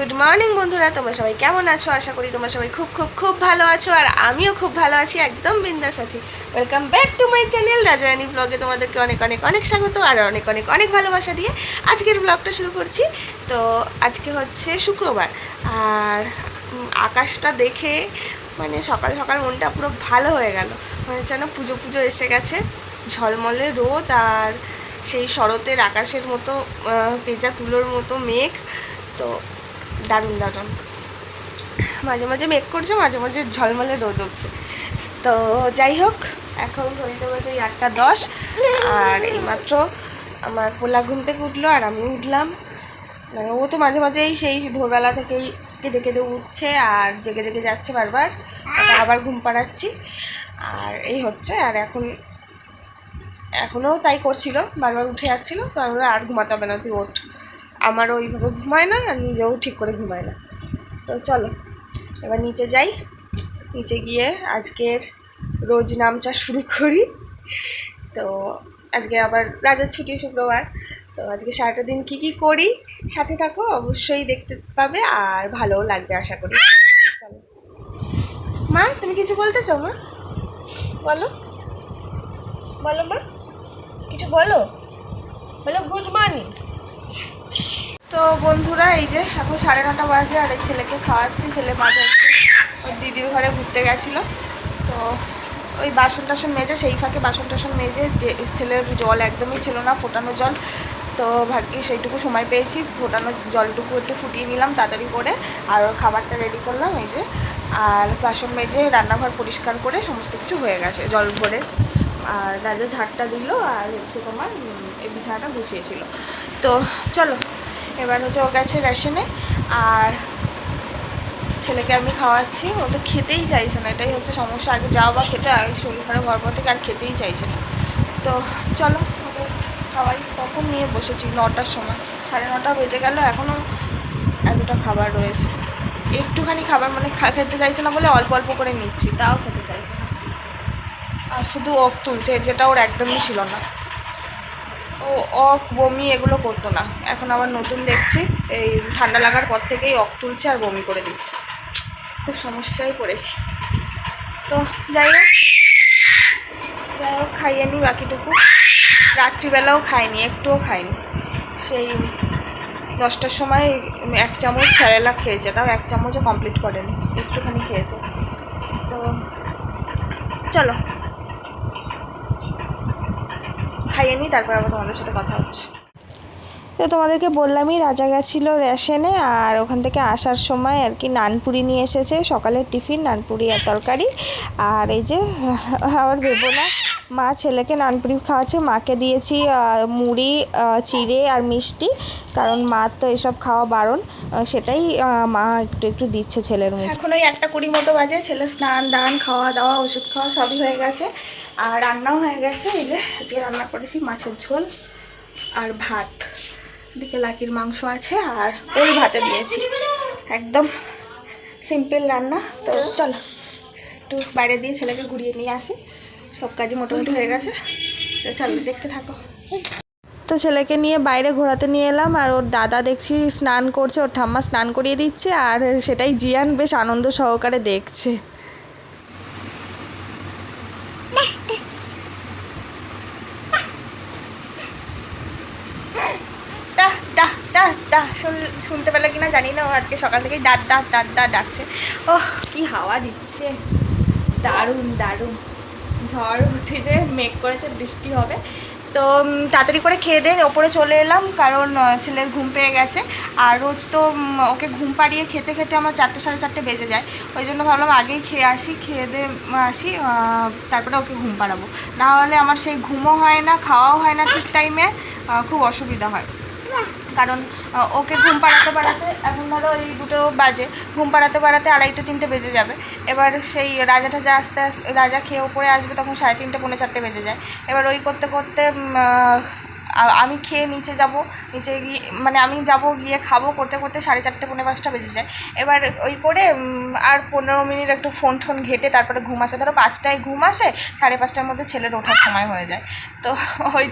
Good morning বন্ধুরা, তোমরা সবাই কেমন আছো? আশা করি তোমরা সবাই খুব খুব খুব ভালো আছো, আর আমিও খুব ভালো আছি, একদম বিন্দাস আছি। Welcome back to my channel Rajarani ব্লগে। তোমাদেরকে অনেক অনেক অনেক স্বাগত আর অনেক অনেক অনেক ভালোবাসা দিয়ে আজকের ব্লগটা শুরু করছি। তো আজকে হচ্ছে শুক্রবার, আর আকাশটা দেখে মানে সকাল সকাল মনটা পুরো ভালো হয়ে গেল। মনে হচ্ছে না পুজো পুজো এসে গেছে। ঝলমলে রোদ আর সেই শরতের আকাশের মতো পেঁচা তুলোর মতো মেঘ। তো দারুণ দারুণ, মাঝে মাঝে মেঘ করছে, মাঝে মাঝে ঝলমলে রোদ উঠছে। তো যাই হোক, এখন ঘড়িতে বাজে 8:10, আর এইমাত্র আমার পোলা ঘুম থেকে উঠলো আর আমি উঠলাম। মানে ও তো মাঝে মাঝেই সেই ভোরবেলা থেকেই কেঁদে কেঁদে উঠছে আর জেগে জেগে যাচ্ছে বারবার, আবার ঘুম পাড়াচ্ছি আর এই হচ্ছে। আর এখনও তাই করছিল, বারবার উঠে যাচ্ছিল। তো আমরা আর ঘুমাতে হবে না, তুই ওঠ। আমারও ওইভাবে ঘুমায় না আর নিজেও ঠিক করে ঘুমায় না। তো চলো এবার নিচে যাই, নিচে গিয়ে আজকের রোজ নামচা শুরু করি। তো আজকে আবার রাজার ছুটি, শুক্রবার। তো আজকে সারাটা দিন কী কী করি সাথে থাকো, অবশ্যই দেখতে পাবে আর ভালোও লাগবে আশা করি। চলো মা, তুমি কিছু বলতে চাও? মা বলো, বলো মা, কিছু বলো, বলো গুড মর্নিং। তো বন্ধুরা, এই যে এখন 9:30 বাজে আর এই ছেলেকে খাওয়াচ্ছি। ছেলে বাজার ওর দিদির ঘরে ঘুরতে গেছিলো। তো ওই বাসন টাসন মেজে, সেই ফাঁকে বাসন টাসন মেজে, যে ছেলের জল একদমই ছিল না, ফোটানো জল। তো ভাগ্যি সেইটুকু সময় পেয়েছি, ফোটানো জলটুকু একটু ফুটিয়ে নিলাম তাড়াতাড়ি করে, আর ওর খাবারটা রেডি করলাম এই যে। আর বাসন মেজে রান্নাঘর পরিষ্কার করে সমস্ত কিছু হয়ে গেছে জল ভরে। আর রাজা ঝাড়টা দিল আর হচ্ছে তোমার এই বিছানাটা গুছিয়েছিল। তো চলো এবার হচ্ছে ও গেছে রেশনে, আর ছেলেকে আমি খাওয়াচ্ছি। ও তো খেতেই চাইছে না, এটাই হচ্ছে সমস্যা। আগে যাও বা খেতে, আগে শরীর খারাপ হওয়ার পর থেকে আর খেতেই চাইছে না। তো চলো ওদের খাওয়াই। কখন নিয়ে বসেছি 9টার সময়, 9:30 বেজে গেল, এখনও এতটা খাবার রয়েছে। একটুখানি খাবার মানে খেতে চাইছে না বলে অল্প অল্প করে নিচ্ছি, তাও খেতে চাইছে না। আর শুধু ওক তুলছে, যেটা ওর একদমই ছিল না। ও অক বমি এগুলো করতো না, এখন আবার নতুন দেখছি এই ঠান্ডা লাগার পর থেকেই অক তুলছে আর বমি করে দিচ্ছে। খুব সমস্যায় পড়েছি। তো যাই হোক খাইয়ে নিই বাকিটুকু। রাত্রিবেলাও খাইনি, একটুও খাইনি। সেই 10টার সময় 1 চামচ স্যারেলাক খেয়েছে, তাও 1 চামচও কমপ্লিট করেনি, একটুখানি খেয়েছে। তো চলো খাইয়ে নিই, তারপর আবার তোমাদের সাথে কথা হচ্ছে। তো তোমাদেরকে বললামই রাজা গেছিলো রেশনে, আর ওখান থেকে আসার সময় আর কি নানপুরি নিয়ে এসেছে, সকালের টিফিন নানপুরি আর তরকারি। আর এই যে আবার ভেবো না, মা ছেলেকে নানপুরি খাওয়াচ্ছে, মাকে দিয়েছি মুড়ি, চিড়ে আর মিষ্টি, কারণ মার তো এসব খাওয়া বারণ। সেটাই মা একটু একটু দিচ্ছে ছেলের মুখে। এখন ওই 1:20 মতো বাজে, ছেলে স্নান দান খাওয়া দাওয়া ওষুধ খাওয়া সবই হয়ে গেছে, আর রান্নাও হয়ে গেছে। এই যে আজকে রান্না করেছি মাছের ঝোল আর ভাত, দিকে লাকির মাংস আছে আর ওল ভাতে দিয়েছি, একদম সিম্পল রান্না। তো চলো একটু বাইরে দিয়ে ছেলেকে ঘুরিয়ে নিয়ে আসি, সব কাজই মোটামুটি হয়ে গেছে। তো চলো দেখতে থাকো। তো ছেলেকে নিয়ে বাইরে ঘোরাতে নিয়ে এলাম, আর ওর দাদা দেখছি স্নান করছে, ওর ঠাম্মা স্নান করিয়ে দিচ্ছে, আর সেটাই জিয়ান বেশ আনন্দ সহকারে দেখছে। শুনতে পেলে কিনা জানি না, ও আজকে সকাল থেকেই দাঁত দাঁত দাঁত দাঁত ডাকছে। ওহ কি হাওয়া দিচ্ছে, দারুণ দারুণ। ঝড় উঠেছে, মেঘ করেছে, বৃষ্টি হবে। তো তাড়াতাড়ি করে খেয়ে দিয়ে ওপরে চলে এলাম, কারণ ছেলের ঘুম পেয়ে গেছে। আর রোজ তো ওকে ঘুম পাড়িয়ে খেতে খেতে আমার 4টে 4:30 বেজে যায়। ওই জন্য ভাবলাম আগেই খেয়ে আসি, খেয়ে দিয়ে আসি, তারপরে ওকে ঘুম পাড়াবো। না হলে আমার সেই ঘুমও হয় না, খাওয়াও হয় না ঠিক টাইমে, খুব অসুবিধা হয়। কারণ ওকে ঘুম পাড়াতে পাড়াতে এখন ধরো এই 2টো বাজে, ঘুম পাড়াতে পাড়াতে 2:30 3টে বেজে যাবে। এবার সেই রাজাটা যা আস্তে আস্তে রাজা খেয়ে ওপরে আসবে, তখন 3:30 পৌনে 4টে বেজে যায়। এবার ওই করতে করতে আমি খেয়ে নিচে যাব, নিচে গিয়ে মানে আমি যাব গিয়ে খাবো, করতে করতে 4:30 পৌনে 5টা বেজে যায়। এবার ওই করে আর 15 মিনিট একটু ফোন টোন ঘেটে তারপরে ঘুম আসে, ধরো 5টায় ঘুম আসে, 5:30টার মধ্যে ছেলের ওঠার সময় হয়ে যায়। তো ওই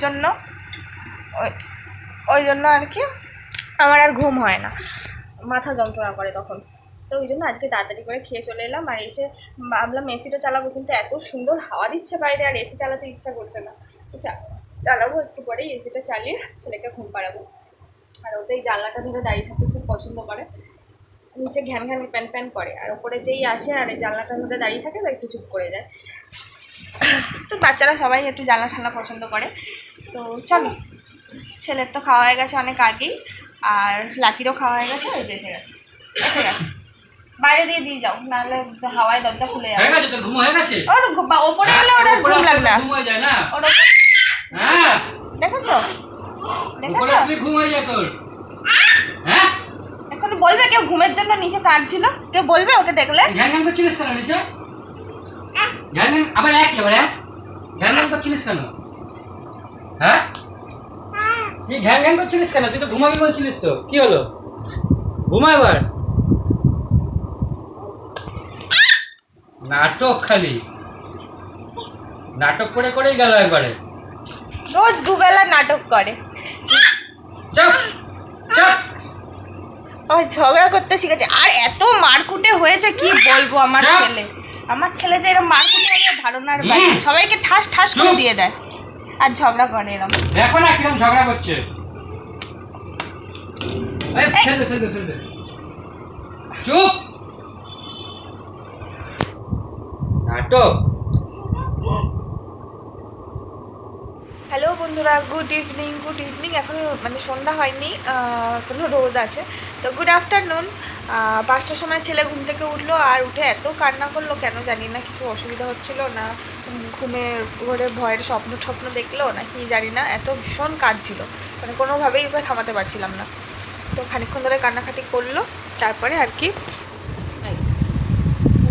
জন্য আর কি আমার আর ঘুম হয় না। মাথা যন্ত্রণা করে তখন। তো ওই জন্য আজকে তাড়াতাড়ি করে খেয়ে চলে এলাম। আর এসে ভাবলাম এসিটা চালাবো, কিন্তু এত সুন্দর হাওয়া দিচ্ছে বাইরে আর এসি চালাতে ইচ্ছা করছে না। চালাবো একটু পরেই, এসিটা চালিয়ে ছেলেকে ঘুম পাড়াবো। আর ওতে এই জানলাটা ধরে দাঁড়িয়ে থাকতে খুব পছন্দ করে, নিচে ঘ্যান ঘ্যান প্যান প্যান করে, আর ওপরে যেই আসে আর এই জানলাটা ধরে দাঁড়িয়ে থাকে তো একটু চুপ করে যায়। তো বাচ্চারা সবাই একটু জানলা ঠান্ডা পছন্দ করে। তো চলো, ছেলের তো খাওয়া হয়ে গেছে অনেক আগেই, আর লাকিরও খাওয়া হয়ে গেছে। ওই যে এসে গেছে। বাইরে দিয়ে যাও, নাহলে হাওয়ায় দরজা খুলে যাবে। ওর ওপরে এলে ওরা ঘুম লাগবে না। হ্যাঁ দেখেছো এখন বলবে কেউ ঘুমের জন্য নিচে কাঁদছিল, কেউ বলবে ওকে দেখলে? আবার ঘ্যান করছিলিস কেন? হ্যাঁ কি ঘ্যান করছিলিস কেন? তুই তো ঘুমাবি বলছিলিস, তো কি হলো? ঘুমা এবার। নাটক, খালি নাটক করেই গেল একবারে। রোজ দুবেলা নাটক করে। চুপ চুপ। ওই ঝগড়া করতে শিখেছে। আর এত মারকুটে হয়েছে কি বলবো। আমার ছেলে যে এরকম মারকুটে হয়ে ধারণার বাইরে, সবাইকে ঠাস ঠাস করে দিয়ে দেয় আর ঝগড়া করে এরকম। দেখো না কিরকম ঝগড়া করছে। ফেলবে। চুপ। নাটক। হ্যালো বন্ধুরা, গুড ইভিনিং। এখনও মানে সন্ধ্যা হয়নি, এখনও রোদ আছে। তো গুড আফটারনুন। 5টার সময় ছেলে ঘুম থেকে উঠলো, আর উঠে এত কান্না করলো কেন জানি না। কিছু অসুবিধা হচ্ছিল না, ঘুমের ঘরে ভয়ের স্বপ্ন দেখলো না কি জানি না, এত ভীষণ কাঁদছিল, মানে কোনোভাবেই ওকে থামাতে পারছিলাম না। তো খানিকক্ষণ ধরে কান্নাকাটি করলো, তারপরে আর কি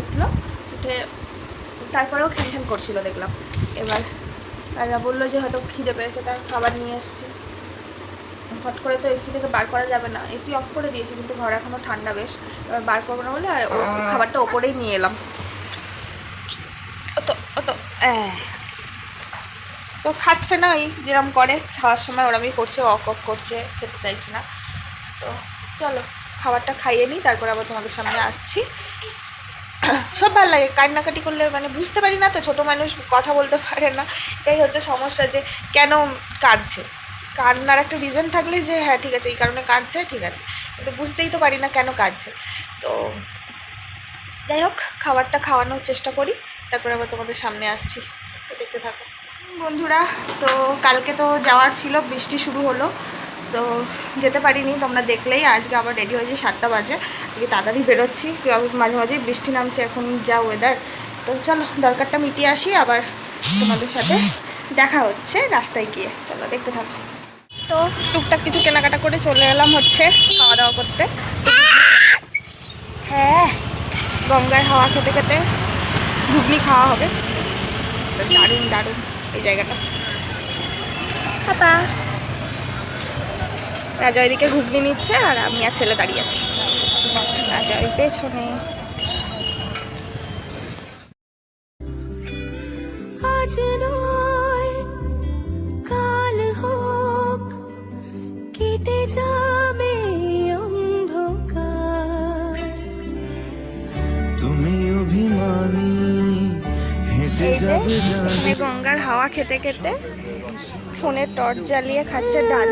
উঠলো। উঠে তারপরেও খ্যান করছিল দেখলাম। এবার রাজা বললো যে হয়তো খিদে পেয়েছে, তার খাবার নিয়ে এসেছি। হট করে তো এসি থেকে বার করা যাবে না, এসি অফ করে দিয়েছি, কিন্তু ঘর এখনও ঠান্ডা বেশ, এবার বার করবো না বলে আর খাবারটা ওপরেই নিয়ে এলাম। তো খাচ্ছে না, ওই যেরকম করে খাওয়ার সময় ওরমই করছে, অক করছে, খেতে চাইছে না। তো চলো খাবারটা খাইয়ে নিই, তারপরে আবার তোমাদের সামনে আসছি। সব ভালো লাগে, কান্নাকাটি করলে মানে বুঝতে পারি না তো, ছোটো মানুষ কথা বলতে পারে না, এটাই হচ্ছে সমস্যা, যে কেন কাঁদছে। কান্নার একটা রিজন থাকলে যে হ্যাঁ ঠিক আছে এই কারণে কাঁদছে, ঠিক আছে, কিন্তু বুঝতেই তো পারি না কেন কাঁদছে। তো যাই হোক, খাবারটা খাওয়ানোর চেষ্টা করি, তারপরে আবার তোমাদের সামনে আসছি। তো দেখতে থাকো বন্ধুরা। তো কালকে তো যাওয়ার ছিল, বৃষ্টি শুরু হলো, তো যেতে পারিনি, তোমরা দেখলেই। আজকে আবার রেডি হয়েছি 7টা বাজে, আজকে তাড়াতাড়ি বেরোচ্ছি, মাঝে মাঝেই বৃষ্টি নামছে এখন যা ওয়েদার। তো চলো দরকারটা মিটিয়ে আসি, আবার তোমাদের সাথে দেখা হচ্ছে রাস্তায় গিয়ে। চলো দেখতে থাকো। তো টুকটাক কিছু কেনাকাটা করে চলে এলাম হচ্ছে খাওয়া দাওয়া করতে। হ্যাঁ, গঙ্গার হাওয়া খেতে খেতে ঘুগনি খাওয়া হবে, দারুণ এই জায়গাটা। রাজা ওইদিকে ঘুগনি নিচ্ছে, আর আমি আর ছেলে দাঁড়িয়ে আছি রাজার পেছনে। আজ নয় কাল হোক, কেটে যাবে অন্ধকার, তুমি অভিমানী হেঁটে যাবে। গঙ্গার হাওয়া খেতে খেতে ফোনের টর্চ জ্বালিয়ে খাচ্ছে ডাল।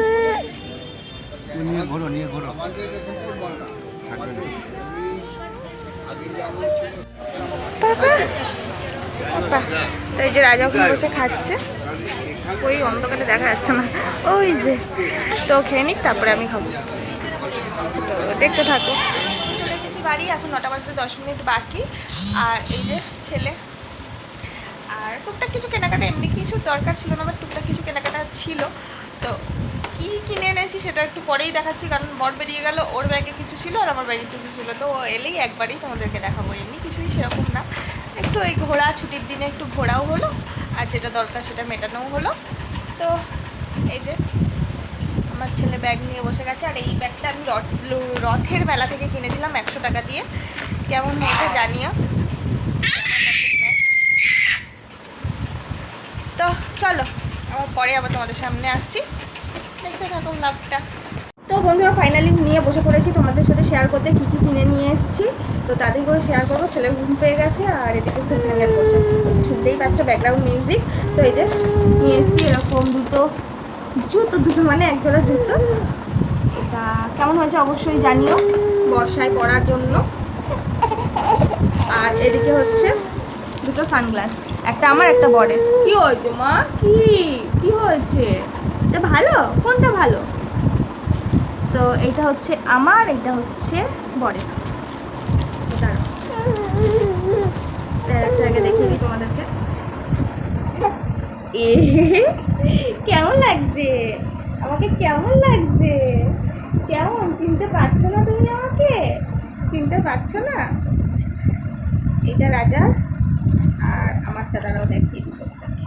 তো এই যে রাজা ওখানে বসে খাচ্ছে, ওই অন্ধকারে দেখা যাচ্ছে না, ওই যে। তো খেয়ে নিক, তারপরে আমি খাবো, তো দেখতে থাকো। চলে এসেছি বাড়ি, এখন 9টা বাজতে 10 মিনিট বাকি। আর এই যে ছেলে, আর টুকটাক কিছু কেনাকাটা, এমনি কিছু দরকার ছিল না, বাট টুকটাক কিছু কেনাকাটা ছিল। তো কী কিনে এনেছি সেটা একটু পরেই দেখাচ্ছি, কারণ বর বেরিয়ে গেল, ওর ব্যাগে কিছু ছিল আর আমার ব্যাগে কিছু ছিল। তো এলেই একবারই তোমাদেরকে দেখাবো, এমনি কিছুই সেরকম না। একটু এই ঘোরা, ছুটির দিনে একটু ঘোরাও হলো, আর যেটা দরকার সেটা মেটানোও হলো। তো এই যে আমার ছেলে ব্যাগ নিয়ে বসে গেছে, আর এই ব্যাগটা আমি রথের মেলা থেকে কিনেছিলাম 100 টাকা দিয়ে। কেমন হয়েছে জানিও। তো চলো আবার পরে আবার তোমাদের সামনে আসছি, দেখতে থাকো ব্লগটা। তো বন্ধুরা ফাইনালি নিয়ে বসে পড়েছি তোমাদের সাথে শেয়ার করতে কী কী কিনে নিয়ে এসেছি। তো তাদের করে শেয়ার করবো। ছেলে ঘুম পেয়ে গেছে আর এদিকে খুব ঘ্যাঙ্গার করছে, শুনতেই পাচ্ছ ব্যাকগ্রাউন্ড মিউজিক। তো এই যে নিয়ে এসেছি এরকম দুটো মানে এক জোড়া জুতো। এটা কেমন হয়েছে অবশ্যই জানিও, বর্ষায় পরার জন্য। আর এদিকে হচ্ছে দুটো সানগ্লাস, একটা আমার একটা বরের। কি হয়েছে মা? কি হয়েছে? এটা ভালো? কোনটা ভালো? তো এইটা হচ্ছে আমার, এটা হচ্ছে বরের। দাঁড়াও একটা আগে দেখিয়ে দিই তোমাদেরকে। কেমন লাগছে আমাকে? কেমন লাগছে? কেমন চিনতে পারছো না তুমি আমাকে? চিনতে পারছো না? এটা রাজার আর আমারটা দ্বারাও দেখিয়ে দিই তোমাদেরকে।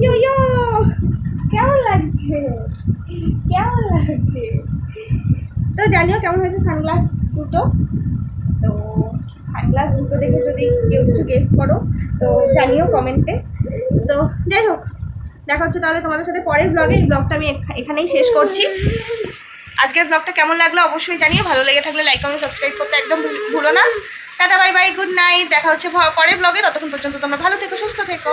ইয়ো কেমন লাগছে? কেমন লাগছে? তো জানিও কেমন হয়েছে সানগ্লাস দুটো। তো সানগ্লাস দুটো দেখে যদি কেউ কিছু গেস করো তো জানিও কমেন্টে। তো যাই হোক, দেখা হচ্ছে তাহলে তোমাদের সাথে পরের ব্লগে। এই ব্লগটা আমি এখানেই শেষ করছি। আজকের ব্লগটা কেমন লাগলো অবশ্যই জানিও। ভালো লেগে থাকলে লাইক কমেন্ট সাবস্ক্রাইব করতে একদম ভুলো না। Tata bye bye, good night. দেখা হচ্ছে পরের ব্লগে। ততক্ষণ পর্যন্ত তোমরা ভালো থেকো, সুস্থ থেকো।